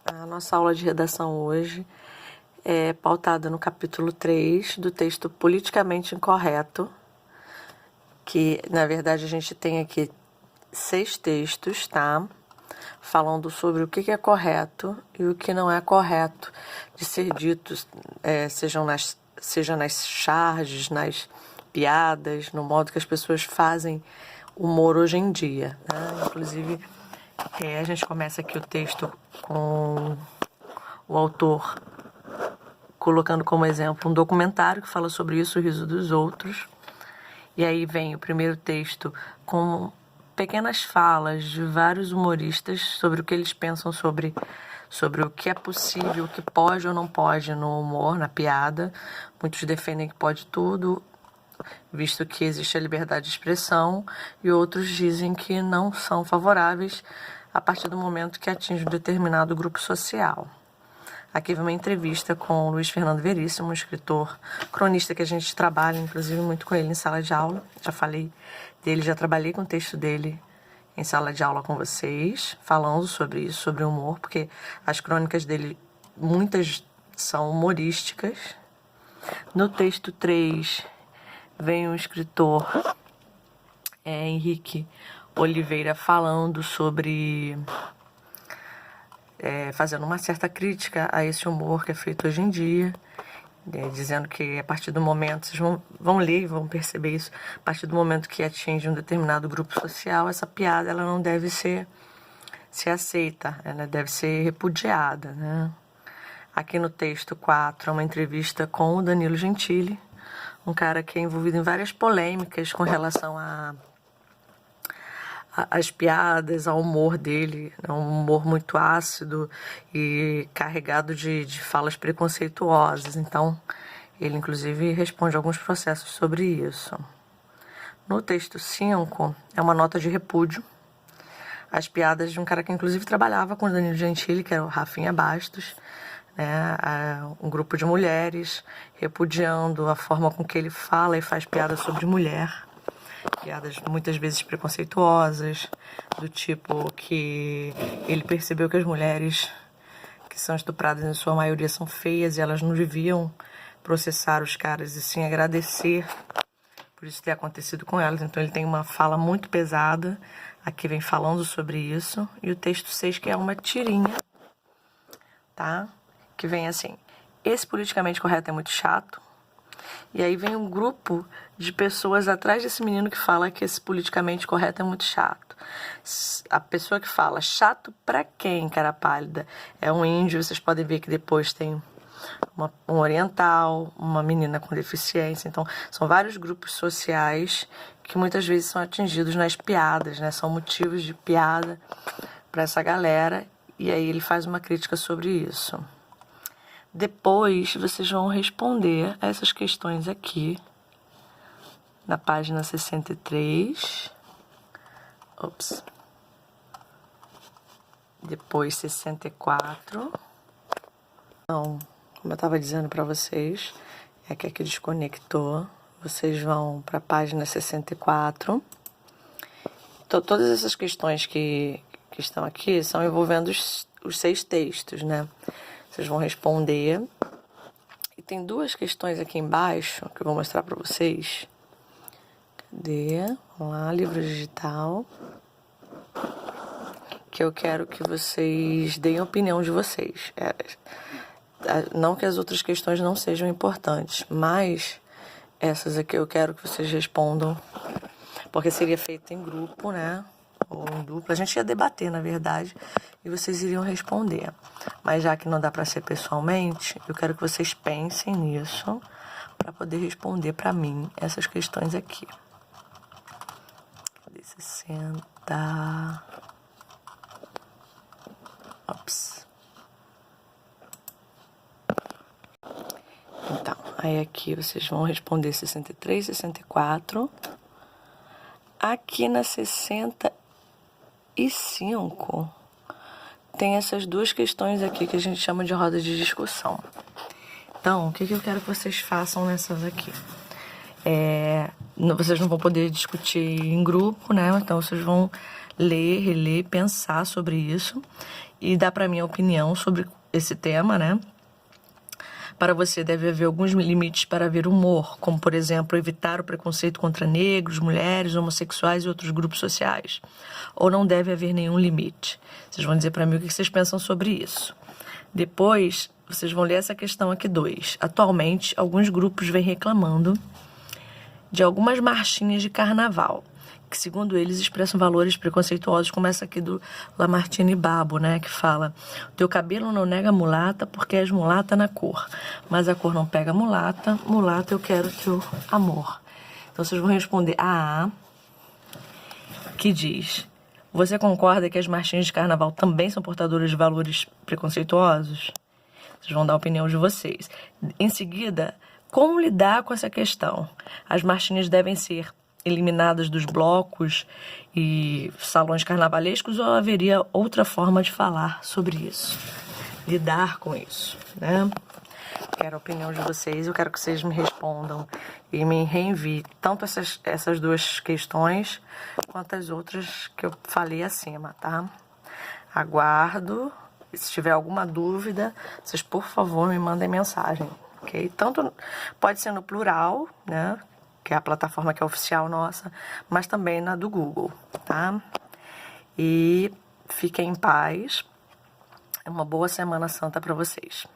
A nossa aula de redação hoje é pautada no capítulo 3 do texto Politicamente Incorreto, que, na verdade, a gente tem aqui 6 textos, tá? Falando sobre o que é correto e o que não é correto de ser dito, seja nas charges, nas piadas, no modo que as pessoas fazem humor hoje em dia, né? Inclusive, a gente começa aqui o texto com o autor colocando como exemplo um documentário que fala sobre isso, O Riso dos Outros. E aí vem o primeiro texto com pequenas falas de vários humoristas sobre o que eles pensam sobre o que é possível, o que pode ou não pode no humor, na piada. Muitos defendem que pode tudo, visto que existe a liberdade de expressão, e outros dizem que não são favoráveis a partir do momento que atinge um determinado grupo social. Aqui vem uma entrevista com o Luiz Fernando Veríssimo, um escritor, cronista que a gente trabalha, inclusive, muito com ele em sala de aula. Já falei dele, já trabalhei com o texto dele em sala de aula com vocês, falando sobre isso, sobre humor, porque as crônicas dele, muitas são humorísticas. No texto 3, vem um escritor, Henrique Oliveira, falando sobre... fazendo uma certa crítica a esse humor que é feito hoje em dia, dizendo que a partir do momento, vocês vão ler e vão perceber isso, a partir do momento que atinge um determinado grupo social, essa piada ela não deve ser aceita, ela deve ser repudiada, né? Aqui no texto 4 é uma entrevista com o Danilo Gentili, um cara que é envolvido em várias polêmicas com relação às piadas, ao humor dele, é um humor muito ácido e carregado de falas preconceituosas. Então, ele inclusive responde alguns processos sobre isso. No texto 5, é uma nota de repúdio às piadas de um cara que inclusive trabalhava com o Danilo Gentili, que era o Rafinha Bastos, né? Um grupo de mulheres repudiando a forma com que ele fala e faz piadas sobre mulher. Piadas muitas vezes preconceituosas, do tipo que ele percebeu que as mulheres que são estupradas em sua maioria são feias e elas não deviam processar os caras e sim agradecer por isso ter acontecido com elas. Então ele tem uma fala muito pesada, aqui vem falando sobre isso. E o texto 6, que é uma tirinha, tá? Que vem assim: esse politicamente correto é muito chato. E aí vem um grupo de pessoas atrás desse menino que fala que esse politicamente correto é muito chato. A pessoa que fala chato pra quem, cara pálida? É um índio, vocês podem ver que depois tem um oriental, uma menina com deficiência. Então, são vários grupos sociais que muitas vezes são atingidos nas piadas, né? São motivos de piada para essa galera. E aí ele faz uma crítica sobre isso. Depois, vocês vão responder a essas questões aqui, na página 63. Depois, 64. Então, como eu estava dizendo para vocês, é que aqui desconectou. Vocês vão para a página 64. Então, todas essas questões que estão aqui são envolvendo os 6 textos, né? Vocês vão responder. E tem 2 questões aqui embaixo que eu vou mostrar para vocês. Cadê? Vamos lá, livro digital. Que eu quero que vocês deem a opinião de vocês. Não que as outras questões não sejam importantes, mas essas aqui eu quero que vocês respondam, porque seria feito em grupo, né? Ou em dupla. A gente ia debater, na verdade, e vocês iriam responder. Mas já que não dá para ser pessoalmente, eu quero que vocês pensem nisso para poder responder para mim essas questões aqui. Cadê 60? Então, aí aqui vocês vão responder 63, 64. Aqui na 65 tem essas 2 questões aqui que a gente chama de roda de discussão. Então, o que eu quero que vocês façam nessas aqui? Vocês não vão poder discutir em grupo, né? Então, vocês vão ler, reler, pensar sobre isso. e dar para mim a opinião sobre esse tema, né? Para você deve haver alguns limites para haver humor, como, por exemplo, evitar o preconceito contra negros, mulheres, homossexuais e outros grupos sociais. Ou não deve haver nenhum limite. Vocês vão dizer para mim o que vocês pensam sobre isso. Depois, vocês vão ler essa questão aqui 2. Atualmente, alguns grupos vêm reclamando de algumas marchinhas de carnaval, que, segundo eles, expressam valores preconceituosos, como essa aqui do Lamartine Babo, né, que fala: teu cabelo não nega mulata porque és mulata na cor, mas a cor não pega mulata, mulata eu quero teu amor. Então vocês vão responder a que diz: você concorda que as marchinhas de carnaval também são portadoras de valores preconceituosos? Vocês vão dar a opinião de vocês. Em seguida, como lidar com essa questão? As marchinhas devem ser eliminadas dos blocos e salões carnavalescos, ou haveria outra forma de falar sobre isso? Lidar com isso, né? Quero a opinião de vocês, eu quero que vocês me respondam e me reenviem tanto essas 2 questões quanto as outras que eu falei acima, tá? Aguardo. Se tiver alguma dúvida, vocês, por favor, me mandem mensagem, ok? Tanto pode ser no plural, né? Que é a plataforma que é oficial nossa, mas também na do Google, tá? E fiquem em paz. Uma boa Semana Santa para vocês.